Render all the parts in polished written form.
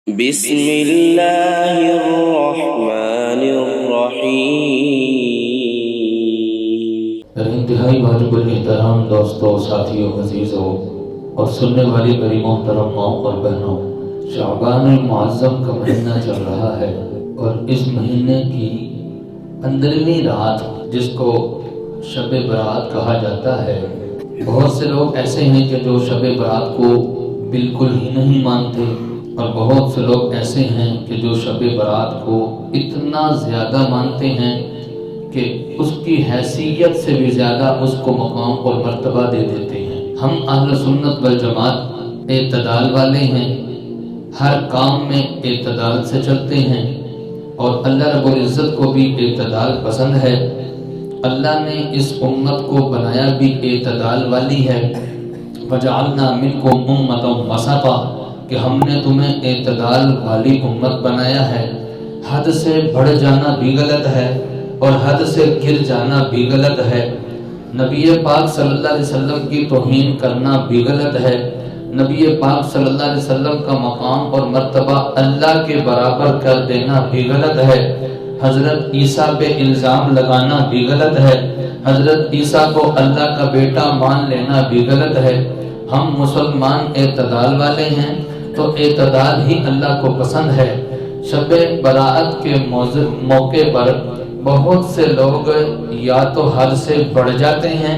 بسم اللہ الرحمن الرحیم۔ انتہائی واجب الاحترام دوستوں، ساتھیوں، عزیزوں اور سننے والی میری محترم ماؤں اور بہنوں، شعبان المعظم کا مہینہ چل رہا ہے اور اس مہینے کی 15ویں رات جس کو شب برات کہا جاتا ہے، بہت سے لوگ ایسے ہیں کہ جو شب برات کو بالکل ہی نہیں مانتے، اور بہت سے لوگ ایسے ہیں کہ جو شب برات کو اتنا زیادہ مانتے ہیں کہ اس کی حیثیت سے بھی زیادہ اس کو مقام اور مرتبہ دے دیتے ہیں۔ ہم اہل سنت والجماعت اعتدال والے ہیں، ہر کام میں اعتدال سے چلتے ہیں، اور اللہ رب العزت کو بھی اعتدال پسند ہے۔ اللہ نے اس امت کو بنایا بھی اعتدال والی ہے۔ وَجَعَلْنَا مِنْكُمْ أُمَّةً وَسَطًا، کہ ہم نے تمہیں اعتدال والی امت بنایا ہے۔ حد سے بڑھ جانا بھی غلط ہے اور حد سے گر جانا بھی غلط ہے۔ نبی پاک صلی اللہ علیہ وسلم کی توہین کرنا بھی غلط ہے۔ نبی پاک صلی اللہ علیہ وسلم کا مقام اور مرتبہ اللہ کے برابر کر دینا بھی غلط ہے۔ حضرت عیسیٰ پہ الزام لگانا بھی غلط ہے۔ حضرت عیسیٰ کو اللہ کا بیٹا مان لینا بھی غلط ہے۔ ہم مسلمان اعتدال والے ہیں تو اعتدال ہی اللہ کو پسند ہے۔ شب برات کے موقع پر بہت سے لوگ یا تو حد سے بڑھ جاتے ہیں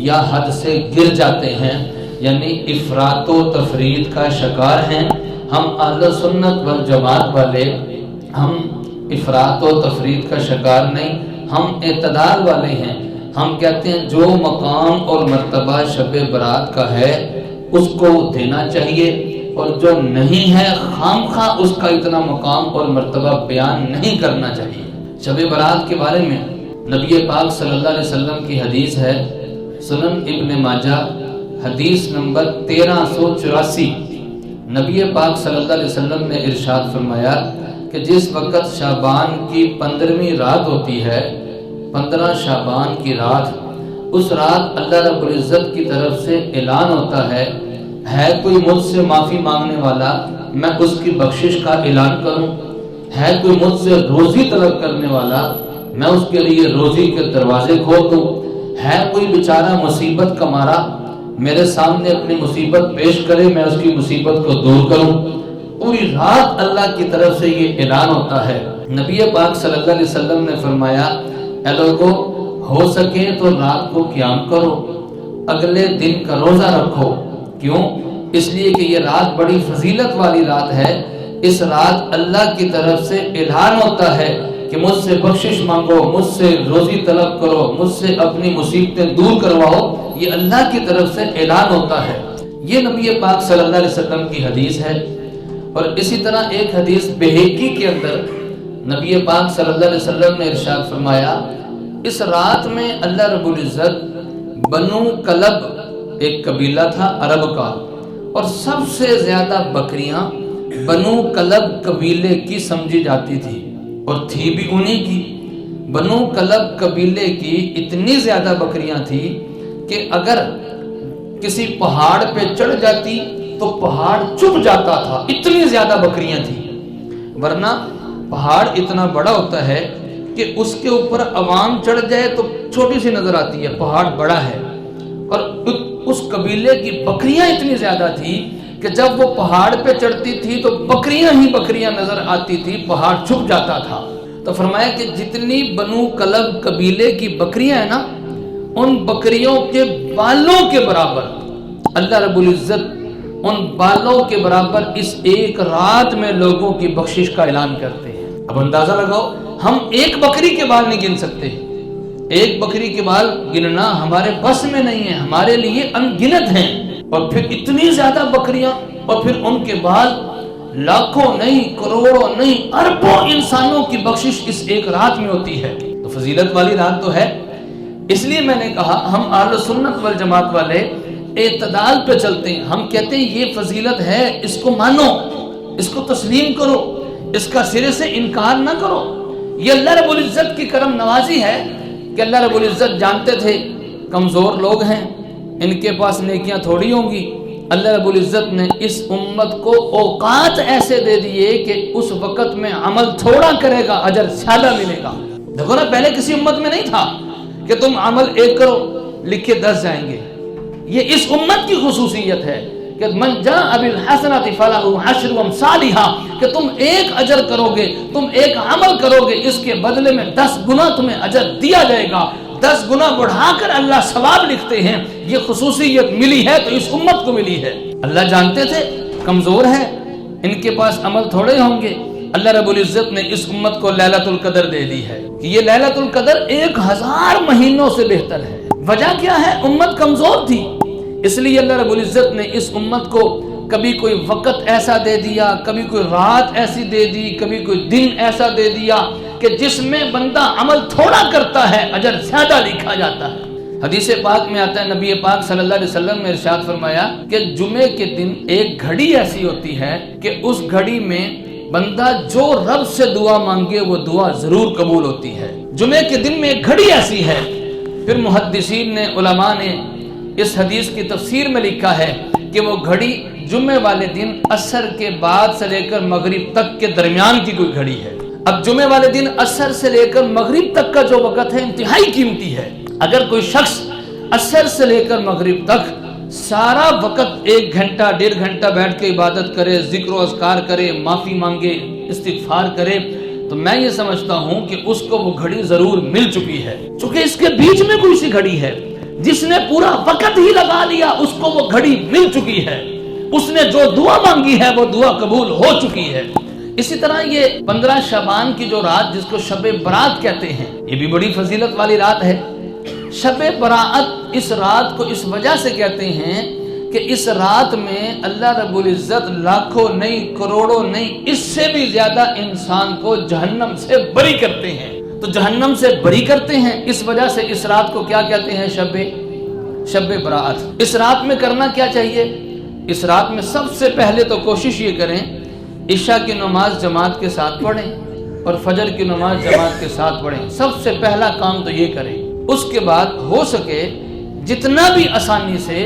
یا حد سے گر جاتے ہیں، یعنی افراط و تفرید کا شکار ہیں۔ ہم اہل سنت والجماعت والے ہم افراط و تفرید کا شکار نہیں، ہم اعتدال والے ہیں۔ ہم کہتے ہیں جو مقام اور مرتبہ شب برات کا ہے اس کو دینا چاہیے، اور جو نہیں ہے خام خواہ اس کا اتنا مقام اور مرتبہ بیان نہیں کرنا چاہیے۔ شب برات کے بارے میں نبی پاک صلی اللہ علیہ وسلم کی حدیث ہے، سنن ابن ماجہ حدیث نمبر 1384۔ نبی پاک صلی اللہ علیہ وسلم نے ارشاد فرمایا کہ جس وقت شعبان کی 15ویں رات ہوتی ہے، 15 شعبان کی رات، اس رات اللہ رب العزت کی طرف سے اعلان ہوتا ہے کوئی مجھ سے معافی مانگنے والا، میں اس کی بخشش کا اعلان کروں؟ ہے کوئی مجھ سے روزی طلب کرنے والا، میں اس کے لیے روزی کے دروازے کھول دوں؟ ہے کوئی بیچارہ مصیبت کا مارا، میرے سامنے اپنی مصیبت پیش کرے، میں اس کی مصیبت کو دور کروں؟ پوری رات اللہ کی طرف سے یہ اعلان ہوتا ہے۔ نبی پاک صلی اللہ علیہ وسلم نے فرمایا، اے لوگو، ہو سکے تو رات کو قیام کرو، اگلے دن کا روزہ رکھو۔ کیوں؟ اس لیے کہ یہ رات بڑی فضیلت والی رات ہے۔ اس رات اللہ کی طرف سے اعلان ہوتا ہے کہ مجھ سے بخشش مانگو، مجھ سے روزی طلب کرو، مجھ سے اپنی مصیبتیں دور کرواؤ، یہ اللہ کی طرف سے اعلان ہوتا ہے۔ یہ نبی پاک صلی اللہ علیہ وسلم کی حدیث ہے۔ اور اسی طرح ایک حدیث بہقی کے اندر نبی پاک صلی اللہ علیہ وسلم نے ارشاد فرمایا، اس رات میں اللہ رب العزت بنو کلب، ایک قبیلہ تھا عرب کا، اور سب سے زیادہ بکریاں بنو کلب قبیلے کی سمجھی جاتی تھی، اور تھی بھی انہی کی۔ بنو کلب قبیلے کی اتنی زیادہ بکریاں تھی کہ اگر کسی پہاڑ پہ چڑھ جاتی تو پہاڑ چپ جاتا تھا، اتنی زیادہ بکریاں تھی۔ ورنہ پہاڑ اتنا بڑا ہوتا ہے کہ اس کے اوپر عوام چڑھ جائے تو چھوٹی سی نظر آتی ہے، پہاڑ بڑا ہے، اور اس قبیلے کی بکریاں اتنی زیادہ تھی کہ جب وہ پہاڑ پہ چڑھتی تھی تو بکریاں ہی بکریاں نظر آتی تھی، پہاڑ چھپ جاتا تھا۔ تو فرمایا کہ جتنی بنو کلب قبیلے کی بکریاں ہیں نا، ان بکریوں کے بالوں کے برابر اللہ رب العزت ان بالوں کے برابر اس ایک رات میں لوگوں کی بخشش کا اعلان کرتے ہیں۔ اب اندازہ لگاؤ، ہم ایک بکری کے بال نہیں گن سکتے، ایک بکری کے بال گننا ہمارے بس میں نہیں ہے، ہمارے لیے انگنت ہیں، اور پھر اتنی زیادہ بکریاں، اور پھر ان کے بال لاکھوں نہیں، کروڑوں نہیں، اربوں انسانوں کی بخشش اس ایک رات میں ہوتی ہے۔ تو فضیلت والی رات تو ہے۔ اس لیے میں نے کہا ہم اہل سنت والجماعت والے اعتدال پہ چلتے ہیں۔ ہم کہتے ہیں یہ فضیلت ہے، اس کو مانو، اس کو تسلیم کرو، اس کا سرے سے انکار نہ کرو۔ یہ اللہ رب العزت کی کرم نوازی ہے کہ اللہ رب العزت جانتے تھے کمزور لوگ ہیں، ان کے پاس نیکیاں تھوڑی ہوں گی، اللہ رب العزت نے اس امت کو اوقات ایسے دے دیے کہ اس وقت میں عمل تھوڑا کرے گا اجر زیادہ ملے گا۔ دیکھو نا، پہلے کسی امت میں نہیں تھا کہ تم عمل 1 کرو لکھ کے 10 جائیں گے۔ یہ اس امت کی خصوصیت ہے کہ من جاء بالحسنۃ فلہ عشر امثالھا، کہ تم 1 اجر کرو گے، تم 1 عمل کرو گے، اس کے بدلے میں 10 گنا تمہیں اجر دیا جائے گا، 10 گنا بڑھا کر اللہ ثواب لکھتے ہیں۔ یہ خصوصیت ملی ہے تو اس امت کو ملی ہے۔ اللہ جانتے تھے کمزور ہے، ان کے پاس عمل تھوڑے ہوں گے، اللہ رب العزت نے اس امت کو لیلۃ القدر دے دی ہے کہ یہ لیلۃ القدر 1000 مہینوں سے بہتر ہے۔ وجہ کیا ہے؟ امت کمزور تھی، اس لیے اللہ رب العزت نے اس امت کو کبھی کوئی وقت ایسا دے دیا، کبھی کوئی رات ایسی دے دی، کبھی کوئی دن ایسا دے دیا کہ جس میں بندہ عمل تھوڑا کرتا ہے اجر زیادہ لکھا جاتا ہے۔ حدیث پاک میں آتا ہے، نبی پاک صلی اللہ علیہ وسلم نے ارشاد فرمایا کہ جمعے کے دن ایک گھڑی ایسی ہوتی ہے کہ اس گھڑی میں بندہ جو رب سے دعا مانگے وہ دعا ضرور قبول ہوتی ہے۔ جمعے کے دن میں ایک گھڑی ایسی ہے۔ پھر محدثین نے، علماء نے اس حدیث کی تفسیر میں لکھا ہے کہ وہ گھڑی جمعے والے دن عصر کے بعد سے لے کر مغرب تک کے درمیان کی کوئی گھڑی ہے۔ اب جمعے والے دن عصر سے لے کر مغرب تک کا جو وقت ہے انتہائی قیمتی ہے۔ اگر کوئی شخص عصر سے لے کر مغرب تک سارا وقت 1 گھنٹہ 1.5 گھنٹہ بیٹھ کے عبادت کرے، ذکر و اذکار کرے، معافی مانگے، استغفار کرے، تو میں یہ سمجھتا ہوں کہ اس کو وہ گھڑی ضرور مل چکی ہے، چونکہ اس کے بیچ میں کوئی سی گھڑی ہے۔ جس نے پورا وقت ہی لگا لیا اس کو وہ گھڑی مل چکی ہے، اس نے جو دعا مانگی ہے وہ دعا قبول ہو چکی ہے۔ اسی طرح یہ 15 شعبان کی جو رات جس کو شب برات کہتے ہیں، یہ بھی بڑی فضیلت والی رات ہے۔ شب برات اس رات کو اس وجہ سے کہتے ہیں کہ اس رات میں اللہ رب العزت لاکھوں نہیں، کروڑوں نہیں، اس سے بھی زیادہ انسان کو جہنم سے بری کرتے ہیں۔ تو جہنم سے بری کرتے ہیں، اس وجہ سے اس رات کو کیا کہتے ہیں؟ شب برات۔ اس رات میں کرنا کیا چاہیے؟ اس رات میں سب سے پہلے تو کوشش یہ کریں عشاء کی نماز جماعت کے ساتھ پڑھیں اور فجر کی نماز جماعت کے ساتھ پڑھیں۔ سب سے پہلا کام تو یہ کریں۔ اس کے بعد ہو سکے جتنا بھی آسانی سے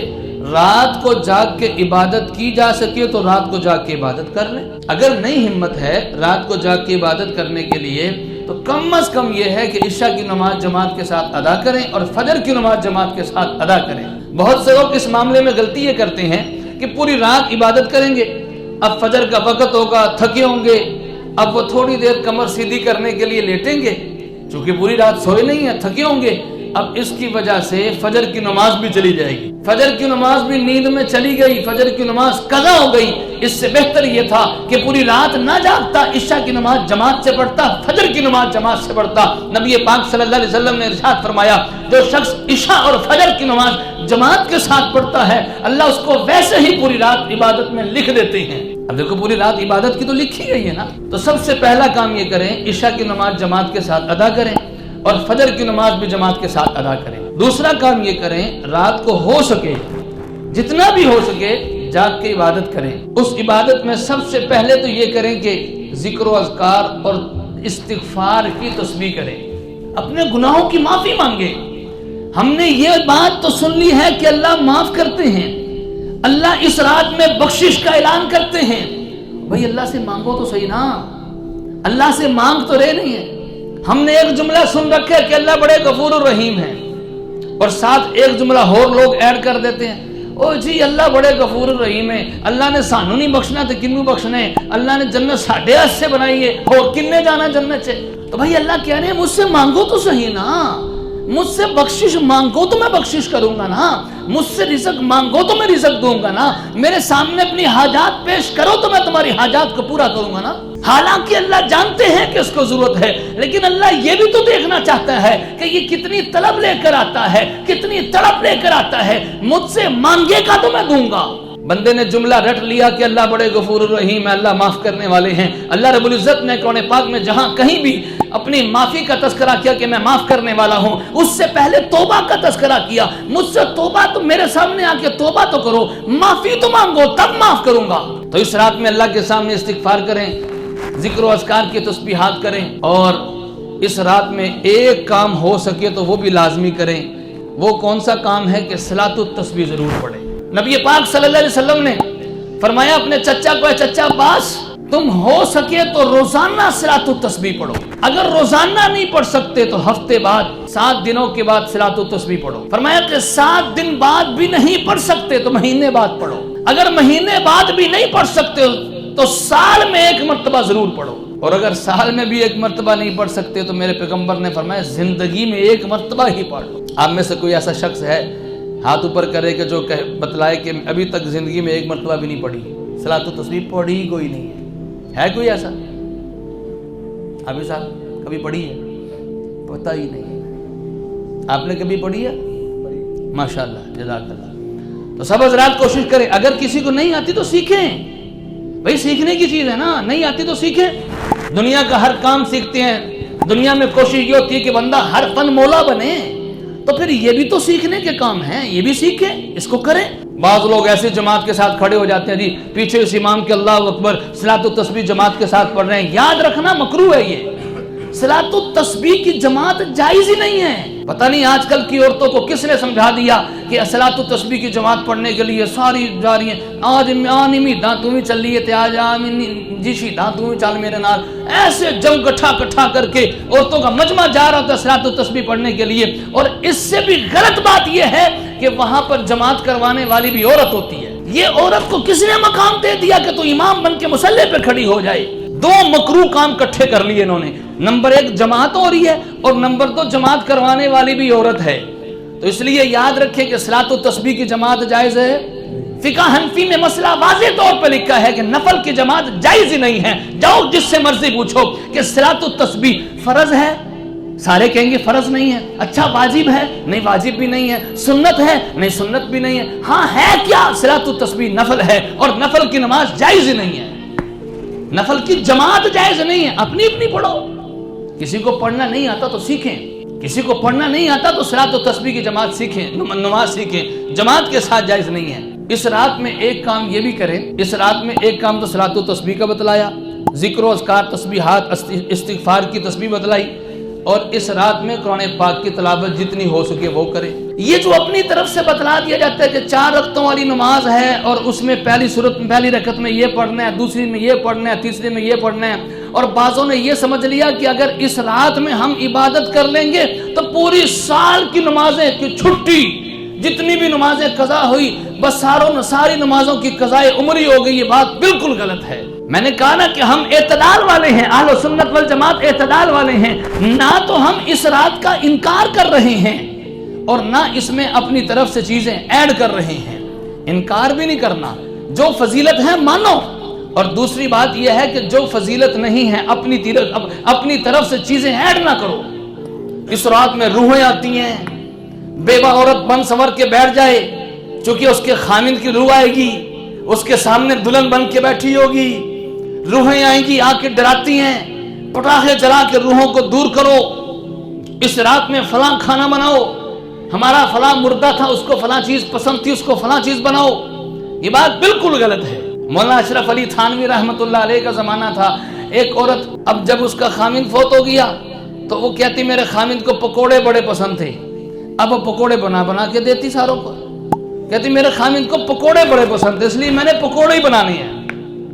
رات کو جاگ کے عبادت کی جا سکے تو رات کو جاگ کے عبادت کر لیں۔ اگر نہیں ہمت ہے رات کو جاگ کے عبادت کرنے کے لیے تو کم از کم یہ ہے کہ عشاء کی نماز جماعت کے ساتھ ادا کریں اور فجر کی نماز جماعت کے ساتھ ادا کریں۔ بہت سے لوگ اس معاملے میں غلطی یہ کرتے ہیں کہ پوری رات عبادت کریں گے، اب فجر کا وقت ہوگا، تھکے ہوں گے، اب وہ تھوڑی دیر کمر سیدھی کرنے کے لیے لیٹیں گے، چونکہ پوری رات سوئے نہیں ہیں، تھکے ہوں گے، اب اس کی وجہ سے فجر کی نماز بھی چلی جائے گی، فجر کی نماز بھی نیند میں چلی گئی، فجر کی نماز قضا ہو گئی۔ اس سے بہتر یہ تھا کہ پوری رات نہ جاگتا، عشاء کی نماز جماعت سے پڑھتا، فجر کی نماز جماعت سے پڑھتا۔ نبی پاک صلی اللہ علیہ وسلم نے ارشاد فرمایا جو شخص عشاء اور فجر کی نماز جماعت کے ساتھ پڑھتا ہے اللہ اس کو ویسے ہی پوری رات عبادت میں لکھ دیتے ہیں۔ اب دیکھو پوری رات عبادت کی تو لکھی گئی ہے نا، تو سب سے پہلا کام یہ کریں عشاء کی نماز جماعت کے ساتھ ادا کریں اور فجر کی نماز بھی جماعت کے ساتھ ادا کریں۔ دوسرا کام یہ کریں رات کو ہو سکے جتنا بھی ہو سکے جاگ کے عبادت کریں۔ اس عبادت میں سب سے پہلے تو یہ کریں کہ ذکر و اذکار اور استغفار کی تسبیح کریں، اپنے گناہوں کی معافی مانگیں۔ ہم نے یہ بات تو سن لی ہے کہ اللہ معاف کرتے ہیں، اللہ اس رات میں بخشش کا اعلان کرتے ہیں۔ بھائی اللہ سے مانگو تو صحیح نا، اللہ سے مانگ تو رہے نہیں ہے۔ ہم نے ایک جملہ سن رکھا ہے کہ اللہ بڑے غفور الرحیم ہیں اور ساتھ ایک جملہ اور لوگ ایڈ کر دیتے ہیں، او جی اللہ بڑے غفور الرحیم ہے، اللہ نے سانو نہیں بخشنا تو کنوں بخشنا ہے، اللہ نے جنت ساڈے ہاتھ سے بنائی ہے اور کنے جانا جنت سے۔ تو بھائی اللہ کہہ رہے ہیں مجھ سے مانگو تو صحیح نا، مجھ سے بخشش مانگو تو میں بخشش کروں گا نا، مجھ سے رزق مانگو تو میں رزق دوں گا نا، میرے سامنے اپنی حاجات پیش کرو تو میں تمہاری حاجات کو پورا کروں گا نا۔ حالانکہ اللہ جانتے ہیں کہ اس کو ضرورت ہے، لیکن اللہ یہ بھی تو دیکھنا چاہتا ہے کہ یہ کتنی طلب لے کر آتا ہے، کتنی تڑپ لے کر آتا ہے، مجھ سے مانگے گا تو میں دوں گا۔ بندے نے جملہ رٹ لیا کہ اللہ بڑے غفور الرحیم ہے، اللہ معاف کرنے والے ہیں۔ اللہ رب العزت نے قرآن پاک میں جہاں کہیں بھی اپنی معافی کا تذکرہ کیا کہ میں معاف کرنے والا ہوں، اس سے پہلے توبہ کا تذکرہ کیا۔ مجھ سے توبہ تو میرے سامنے آ کے توبہ تو کرو، معافی تو مانگو تب معاف کروں گا۔ تو اس رات میں اللہ کے سامنے استغفار کریں، ذکر و اذکار کی تسبیحات کریں، اور اس رات میں ایک کام ہو سکے تو وہ بھی لازمی کریں۔ وہ کون سا کام ہے کہ صلاۃ التسبیح ضرور پڑھیں۔ نبی پاک صلی اللہ علیہ وسلم نے فرمایا اپنے چچا کو، اے چچا عباس، تم ہو سکے تو روزانہ صلاۃ التسبیح پڑھو، اگر روزانہ نہیں پڑھ سکتے تو ہفتے بعد 7 دنوں کے بعد صلاۃ التسبیح پڑھو۔ فرمایا کہ 7 دن بعد بھی نہیں پڑھ سکتے تو مہینے بعد پڑھو، اگر مہینے بعد بھی نہیں پڑھ سکتے تو سال میں 1 مرتبہ ضرور پڑھو، اور اگر سال میں بھی 1 مرتبہ نہیں پڑھ سکتے تو میرے پیغمبر نے فرمایا زندگی میں 1 مرتبہ ہی پڑھ لو۔ آپ میں سے کوئی ایسا شخص ہے ہاتھ اوپر کرے کہ جو بتلائے کہ ابھی تک زندگی میں 1 مرتبہ بھی نہیں پڑھی صلاۃ التسبیح؟ پڑھی ہی کوئی نہیں ہے کوئی ایسا؟ ابھی صاحب کبھی پڑھی ہے؟ پتہ ہی نہیں۔ آپ نے کبھی پڑھی ہے؟ ماشاءاللہ، جزاک اللہ۔ تو سب حضرات کوشش کریں، اگر کسی کو نہیں آتی تو سیکھیں، بھئی سیکھنے کی چیز ہے نا، نہیں آتی تو سیکھیں۔ دنیا کا ہر کام سیکھتے ہیں، دنیا میں کوشش یہ ہوتی ہے کہ بندہ ہر فن مولا بنے، تو پھر یہ بھی تو سیکھنے کے کام ہیں، یہ بھی سیکھیں، اس کو کریں۔ بعض لوگ ایسے جماعت کے ساتھ کھڑے ہو جاتے ہیں، جی پیچھے اس امام کے اللہ اکبر صلاۃ التسبیح جماعت کے ساتھ پڑھ رہے ہیں۔ یاد رکھنا مکروہ ہے یہ، صلاۃ التسبیح کی جماعت جائز ہی نہیں ہے۔ پتہ نہیں آج کل کی عورتوں کو کس نے سمجھا دیا کہ صلاۃ التسبیح کی جماعت پڑھنے کے لیے ساری جا رہی ہیں، آج آنمی داں تم ہی چل لیے تھے، آج جی شیداں تم ہی چل میرے نال، ایسے جم کٹھا کر کے عورتوں کا مجمع جا رہا تھا صلاۃ التسبیح پڑھنے کے لیے۔ اور اس سے بھی غلط بات یہ ہے کہ وہاں پر جماعت کروانے والی بھی عورت ہوتی ہے۔ یہ عورت کو کس نے مقام دے دیا کہ تو امام بن کے مصلی پہ کھڑی ہو جائے؟ 2 مکروہ کام کٹھے کر لیے انہوں نے، نمبر 1 جماعت ہو رہی ہے، اور نمبر 2 جماعت کروانے والی بھی عورت ہے۔ تو اس لیے یاد رکھیں کہ صلاۃ التسبیح کی جماعت جائز ہے۔ فقہ حنفی میں مسئلہ واضح طور پہ لکھا ہے کہ نفل کی جماعت جائز ہی نہیں ہے۔ جاؤ جس سے مرضی پوچھو کہ صلاۃ التسبیح فرض ہے، سارے کہیں گے فرض نہیں ہے۔ اچھا واجب ہے؟ نہیں واجب بھی نہیں ہے۔ سنت ہے؟ نہیں سنت بھی نہیں ہے۔ ہاں ہے کیا؟ صلاۃ التسبیح نفل ہے، اور نفل کی نماز جائز ہی نہیں ہے، نفل کی جماعت جائز نہیں ہے۔ اپنی اپنی پڑھو، کسی کو پڑھنا نہیں آتا تو سیکھیں، کسی کو پڑھنا نہیں آتا تو صلاۃ التسبیح کی جماعت سیکھیں، نماز سیکھیں، جماعت کے ساتھ جائز نہیں ہے۔ اس رات میں ایک کام یہ بھی کریں، اس رات میں ایک کام تو صلاۃ التسبیح کا بتلایا، ذکر و اذکار تسبیحات استغفار کی تسبیح بتلائی، اور اس رات میں قرآن پاک کی تلاوت جتنی ہو سکے وہ کریں۔ یہ جو اپنی طرف سے بتلا دیا جاتا ہے کہ 4 رکعتوں والی نماز ہے اور اس میں پہلی رکعت میں یہ پڑھنا ہے، دوسری میں یہ پڑھنا ہے، تیسری میں یہ پڑھنا ہے، اور بعضوں نے یہ سمجھ لیا کہ اگر اس رات میں ہم عبادت کر لیں گے تو پوری سال کی نمازیں کی چھٹی، جتنی بھی نمازیں قضا ہوئی بس ساری نمازوں کی قضاء عمری ہو گئی۔ یہ بات بالکل غلط ہے۔ میں نے کہا نا کہ ہم اعتدال والے ہیں، اہل سنت والجماعت اعتدال والے ہیں، نہ تو ہم اس رات کا انکار کر رہے ہیں اور نہ اس میں اپنی طرف سے چیزیں ایڈ کر رہے ہیں۔ انکار بھی نہیں کرنا، جو فضیلت ہے مانو، اور دوسری بات یہ ہے کہ جو فضیلت نہیں ہے اپنی طرف سے چیزیں ایڈ نہ کرو۔ اس رات میں روحیں آتی ہیں، بیوہ عورت بن سنور کے بیٹھ جائے، چونکہ اس کے خامند کی روح آئے گی، اس کے سامنے دلہن بن کے بیٹھی ہوگی، روحیں آئیں گی، آ کے ڈراتی ہیں، پٹاخے جلا کے روحوں کو دور کرو، اس رات میں فلاں کھانا بناؤ، ہمارا فلاں مردہ تھا اس کو فلاں چیز پسند تھی، اس کو فلاں چیز بناؤ۔ یہ بات بالکل غلط ہے۔ مولانا اشرف علی تھانوی رحمۃ اللہ علیہ کا زمانہ تھا، ایک عورت اب جب اس کا خامند فوت ہو گیا تو وہ کہتی میرے خامند کو پکوڑے بڑے پسند تھے، اب وہ پکوڑے بنا کے دیتی ساروں کو، کہتی میرے خامند کو پکوڑے بڑے پسند تھے اس لیے میں نے پکوڑے ہی بنانے ہیں۔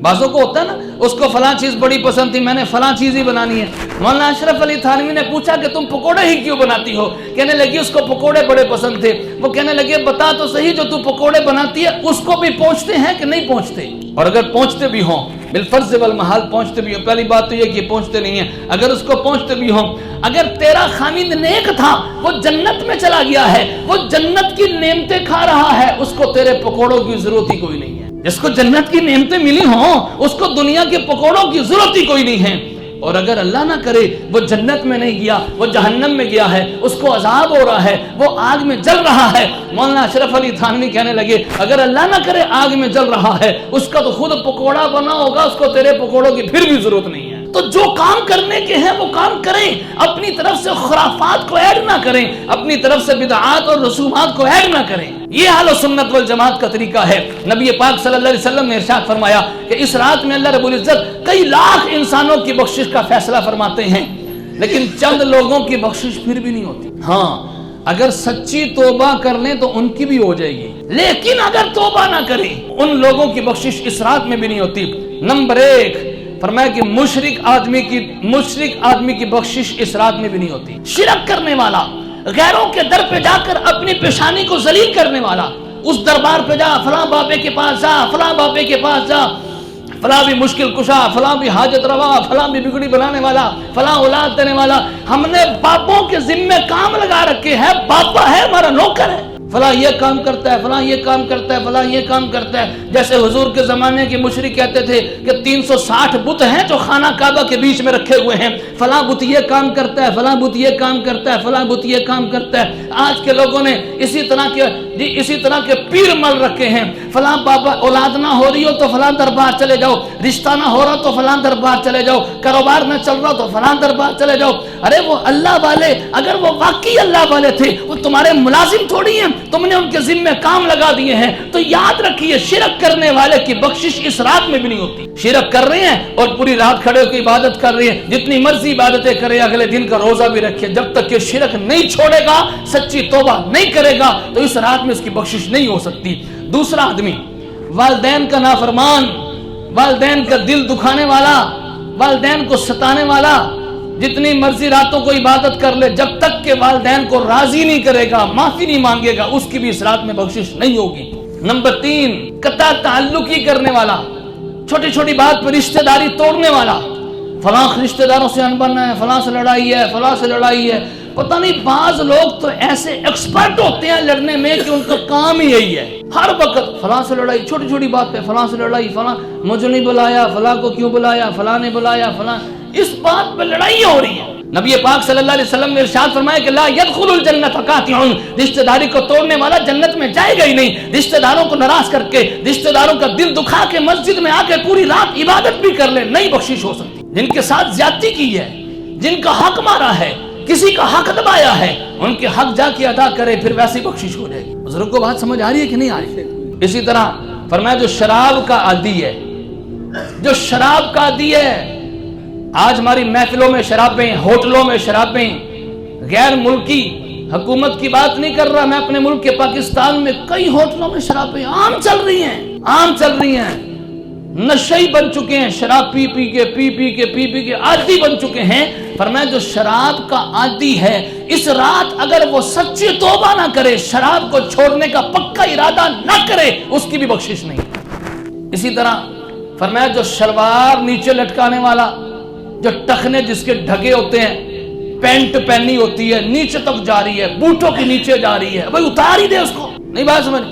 بعضوں کو ہوتا ہے نا اس کو فلاں چیز بڑی پسند تھی میں نے فلاں چیز ہی بنانی ہے۔ مولانا اشرف علی تھانوی نے پوچھا کہ تم پکوڑے ہی کیوں بناتی ہو؟ کہنے لگی اس کو پکوڑے بڑے پسند تھے۔ وہ کہنے لگے بتا تو صحیح جو تو پکوڑے بناتی ہے اس کو بھی پہنچتے ہیں کہ نہیں پہنچتے؟ اور اگر پہنچتے بھی ہوں بالفرض والمحال پہنچتے بھی ہوں، پہلی بات تو یہ کہ پہنچتے نہیں ہیں، اگر اس کو پہنچتے بھی ہوں، اگر تیرا خامند نیک تھا وہ جنت میں چلا گیا ہے، وہ جنت کی نعمتیں کھا رہا ہے، اس کو تیرے پکوڑوں کی ضرورت ہی کوئی نہیں ہے۔ جس کو جنت کی نعمتیں ملی ہوں اس کو دنیا کے پکوڑوں کی ضرورت ہی کوئی نہیں ہے۔ اور اگر اللہ نہ کرے وہ جنت میں نہیں گیا، وہ جہنم میں گیا ہے، اس کو عذاب ہو رہا ہے، وہ آگ میں جل رہا ہے، مولانا اشرف علی تھانوی کہنے لگے اگر اللہ نہ کرے آگ میں جل رہا ہے اس کا تو خود پکوڑا بنا ہوگا، اس کو تیرے پکوڑوں کی پھر بھی ضرورت نہیں ہے۔ تو جو کام کرنے کے ہیں وہ کام کریں، اپنی طرف سے خرافات کو ایڈ نہ کریں، اپنی طرف سے بدعات اور رسومات کو ایڈ نہ کریں۔ یہ اہل سنت والجماعت کا طریقہ ہے۔ نبی پاک صلی اللہ علیہ وسلم نے ارشاد فرمایا کہ اس رات میں اللہ رب العزت کئی لاکھ انسانوں کی بخشش کا فیصلہ فرماتے ہیں لیکن چند لوگوں کی بخشش پھر بھی نہیں ہوتی۔ ہاں اگر سچی توبہ کر لیں تو ان کی بھی ہو جائے گی، لیکن اگر توبہ نہ کریں ان لوگوں کی بخشش اس رات میں بھی نہیں ہوتی۔ نمبر 1 فرمایا کہ مشرک آدمی کی بخشش اس رات میں بھی نہیں ہوتی۔ شرک کرنے والا، غیروں کے در پہ جا کر اپنی پیشانی کو ذلیل کرنے والا، اس دربار پہ جا، فلاں بابے کے پاس جا، فلاں بابے کے پاس جا، فلاں بھی مشکل کشا، فلاں بھی حاجت روا، فلاں بھی بگڑی بنانے والا، فلاں اولاد دینے والا۔ ہم نے باپوں کے ذمے کام لگا رکھے ہیں، باپا ہے ہمارا نوکر ہے، فلاں یہ کام کرتا ہے، فلاں یہ کام کرتا ہے، فلاں یہ کام کرتا ہے۔ جیسے حضور کے زمانے کے مشرک کہتے تھے کہ 360 بت ہیں جو خانہ کعبہ کے بیچ میں رکھے ہوئے ہیں، فلاں بت یہ کام کرتا ہے، فلاں بت یہ کام کرتا ہے، فلاں بت یہ کام کرتا ہے۔ آج کے لوگوں نے اسی طرح کے پیر مل رکھے ہیں، فلاں بابا اولاد نہ ہو رہی ہو تو فلاں دربار چلے جاؤ، رشتہ نہ ہو رہا تو فلاں دربار چلے جاؤ، کاروبار نہ چل رہا تو فلاں دربار چلے جاؤ۔ ارے وہ اللہ والے، اگر وہ واقعی اللہ والے تھے، وہ تمہارے ملازم تھوڑی ہیں، تم نے ان کے ذمہ کام لگا دیے ہیں۔ تو یاد رکھیے شرک کرنے والے کی بخشش اس رات میں بھی نہیں ہوتی۔ شرک کر رہے ہیں اور پوری رات کھڑے ہو کے عبادت کر رہے ہیں، جتنی مرضی عبادتیں کرے، اگلے دن کا روزہ بھی رکھے، جب تک کہ شرک نہیں چھوڑے گا، سچی توبہ نہیں کرے گا تو اس رات میں اس کی بخشش نہیں ہو سکتی۔ دوسرا آدمی والدین کا نافرمان، والدین کا دل دکھانے والا، والدین کو ستانے والا، جتنی مرضی راتوں کو عبادت کر لے، جب تک کہ والدین کو راضی نہیں کرے گا، معافی نہیں مانگے گا، اس کی بھی اس رات میں بخشش نہیں ہوگی۔ نمبر 3 قطع تعلقی کرنے والا، چھوٹی چھوٹی بات پر رشتہ داری توڑنے والا، فلاں رشتہ داروں سے انبن ہے، فلاں سے لڑائی ہے، فلاں سے لڑائی ہے۔ پتہ نہیں بعض لوگ تو ایسے ایکسپرٹ ہوتے ہیں لڑنے میں کہ ان کا کام ہی یہی ہے، ہر وقت فلاں سے لڑائی، چھوٹی چھوٹی بات پہ فلاں سے لڑائی، فلاں مجھے نہیں بلایا، فلاں کو کیوں بلایا، فلاں نے بلایا، فلاں، اس بات پہ لڑائی ہو رہی ہے۔ نبی پاک صلی اللہ علیہ وسلم نے ارشاد فرمایا کہ لا يدخل الجنت قاطع، رشتہ داری کو توڑنے والا جنت میں جائے گا ہی نہیں۔ رشتہ داروں کو ناراض کر کے، رشتہ داروں کا دل دکھا کے مسجد میں آ کے پوری رات عبادت بھی کر لے، نہیں بخشش ہو سکتی۔ جن کے ساتھ زیادتی کی ہے، جن کا حق مارا ہے، کسی کا حق دبایا ہے، ان کے حق جا کے ادا کرے، پھر ویسی بخشش ہو جائے گی۔ بزرگ کو بات سمجھ آ رہی ہے کہ نہیں آ رہی؟ اسی طرح فرمایا جو شراب کا عادی ہے، جو شراب کا عادی ہے، آج ہماری محفلوں میں شرابیں، ہوٹلوں میں شرابیں، غیر ملکی حکومت کی بات نہیں کر رہا، میں اپنے ملک کے پاکستان میں کئی ہوٹلوں میں شرابیں عام چل رہی ہیں، نشئی بن چکے ہیں، شراب پی کے عادی بن چکے ہیں۔ فرمایا جو شراب کا عادی ہے، اس رات اگر وہ سچی توبہ نہ کرے، شراب کو چھوڑنے کا پکا ارادہ نہ کرے، اس کی بھی بخشش نہیں۔ اسی طرح فرمایا جو شلوار نیچے لٹکانے والا، جو ٹخنے جس کے ڈھگے ہوتے ہیں، پینٹ پہنی ہوتی ہے نیچے تک جا رہی ہے، بوٹوں کے نیچے جا رہی ہے، بھائی اتار ہی دے اس کو، نہیں بات سمجھ،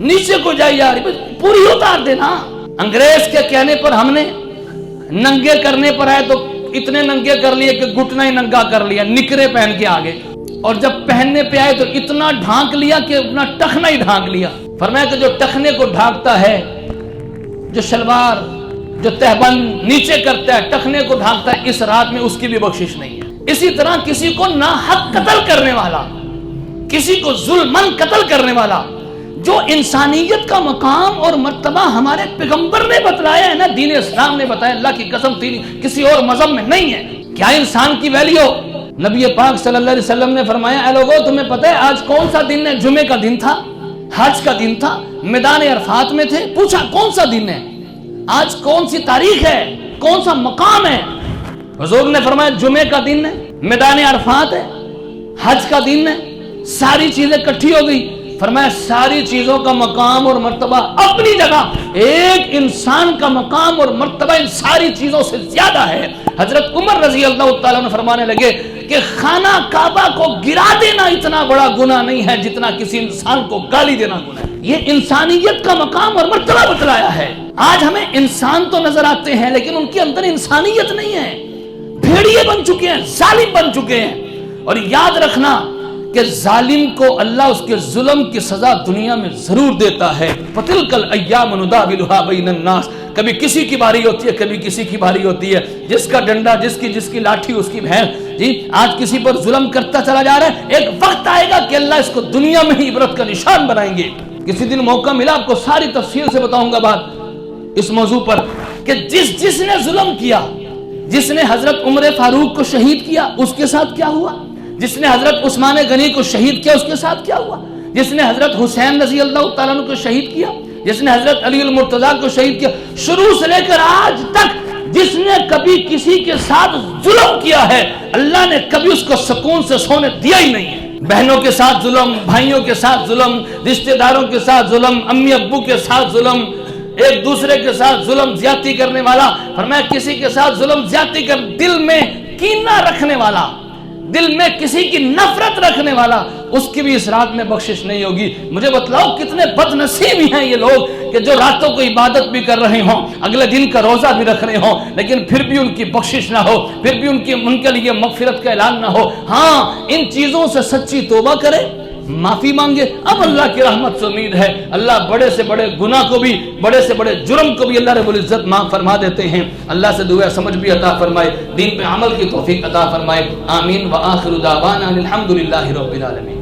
نیچے کو جائی جا رہی، بھائی پوری اتار دے نا۔ انگریز کے کہنے پر ہم نے ننگے کرنے پر آئے تو اتنے ننگے کر لیے کہ گھٹنا ہی ننگا کر لیا، نکرے پہن کے آگے، اور جب پہننے پہ آئے تو اتنا ڈھانک لیا کہ اپنا ٹخنا ہی ڈھانک لیا۔ فرمایا کہ جو ٹخنے کو ڈھانکتا ہے، جو شلوار، جو تہبند نیچے کرتا ہے، ٹخنے کو ڈھانکتا ہے، اس رات میں اس کی بھی بخشش نہیں ہے۔ اسی طرح کسی کو ناحق قتل کرنے والا، کسی کو ظلمن قتل کرنے والا، جو انسانیت کا مقام اور مرتبہ ہمارے پیغمبر نے بتلایا ہے نا، دین اسلام نے بتایا، اللہ کی قسم کسی اور مذہب میں نہیں ہے۔ کیا انسان کی ویلیو؟ نبی پاک صلی اللہ علیہ وسلم نے فرمایا، اے لوگوں تمہیں پتہ ہے آج کون سا دن ہے؟ جمعے کا دن تھا، حج کا دن تھا، میدان عرفات میں تھے، پوچھا کون سا دن ہے، آج کون سی تاریخ ہے، کون سا مقام ہے؟ حضور نے فرمایا جمعے کا دن ہے، میدان عرفات ہے، حج کا دن ہے، ساری چیزیں کٹھی ہو گئی۔ فرمایا ساری چیزوں کا مقام اور مرتبہ اپنی جگہ، ایک انسان کا مقام اور مرتبہ ان ساری چیزوں سے زیادہ ہے۔ حضرت عمر رضی اللہ تعالیٰ عنہ فرمانے لگے کہ خانہ کعبہ کو گرا دینا اتنا بڑا گناہ نہیں ہے جتنا کسی انسان کو گالی دینا گناہ ہے۔ یہ انسانیت کا مقام اور مرتبہ بتلایا ہے۔ آج ہمیں انسان تو نظر آتے ہیں لیکن ان کے اندر انسانیت نہیں ہے، بھیڑیے بن چکے ہیں، ظالم بن چکے ہیں۔ اور یاد رکھنا کہ ظالم کو اللہ اس کے ظلم کی سزا دنیا میں ضرور دیتا ہے۔ فَتِلْكَ الْأَيَّامُ نُدَاوِلُهَا بَيْنَ النَّاسِ، کبھی کسی کی باری ہوتی ہے، کبھی کسی کی باری ہوتی ہے، جس کا ڈنڈا، جس کی لاٹھی، اس کی بھینس، جی آج کسی پر ظلم کرتا چلا جا رہا ہے، ایک وقت آئے گا کہ اللہ اس کو دنیا میں ہی عبرت کا نشان بنائیں گے۔ کسی دن موقع ملا آپ کو ساری تفصیل سے بتاؤں گا بات اس موضوع پر کہ جس نے ظلم کیا، جس نے حضرت عمر فاروق کو شہید کیا، اس کے ساتھ کیا ہوا، جس نے حضرت عثمان غنی کو شہید کیا اس کے ساتھ کیا ہوا؟ جس نے حضرت حسین رضی اللہ تعالیٰ عنہ کو شہید کیا، جس نے حضرت علی المرتضیٰ کو شہید کیا، شروع سے لے کر آج تک جس نے کبھی کسی کے ساتھ ظلم کیا ہے اللہ نے کبھی اس کو سکون سے سونے دیا ہی نہیں ہے۔ بہنوں کے ساتھ ظلم، بھائیوں کے ساتھ ظلم، رشتہ داروں کے ساتھ ظلم، امی ابو کے ساتھ ظلم، ایک دوسرے کے ساتھ ظلم زیادتی کرنے والا، فرمایا کسی کے ساتھ ظلم زیادتی کر دل میں کینہ رکھنے والا، دل میں کسی کی نفرت رکھنے والا، اس کی بھی اس رات میں بخشش نہیں ہوگی۔ مجھے بتلاؤ کتنے بد نصیب ہیں یہ لوگ کہ جو راتوں کو عبادت بھی کر رہے ہوں، اگلے دن کا روزہ بھی رکھ رہے ہوں، لیکن پھر بھی ان کی بخشش نہ ہو، پھر بھی ان کے لیے مغفرت کا اعلان نہ ہو۔ ہاں ان چیزوں سے سچی توبہ کرے، معافی مانگے، اب اللہ کی رحمت سے امید ہے اللہ بڑے سے بڑے گناہ کو بھی، بڑے سے بڑے جرم کو بھی اللہ رب العزت معاف فرما دیتے ہیں۔ اللہ سے دعا سمجھ بھی عطا فرمائے، دین پہ عمل کی توفیق عطا فرمائے، آمین۔ وآخر دعوانا الحمدللہ رب العالمین۔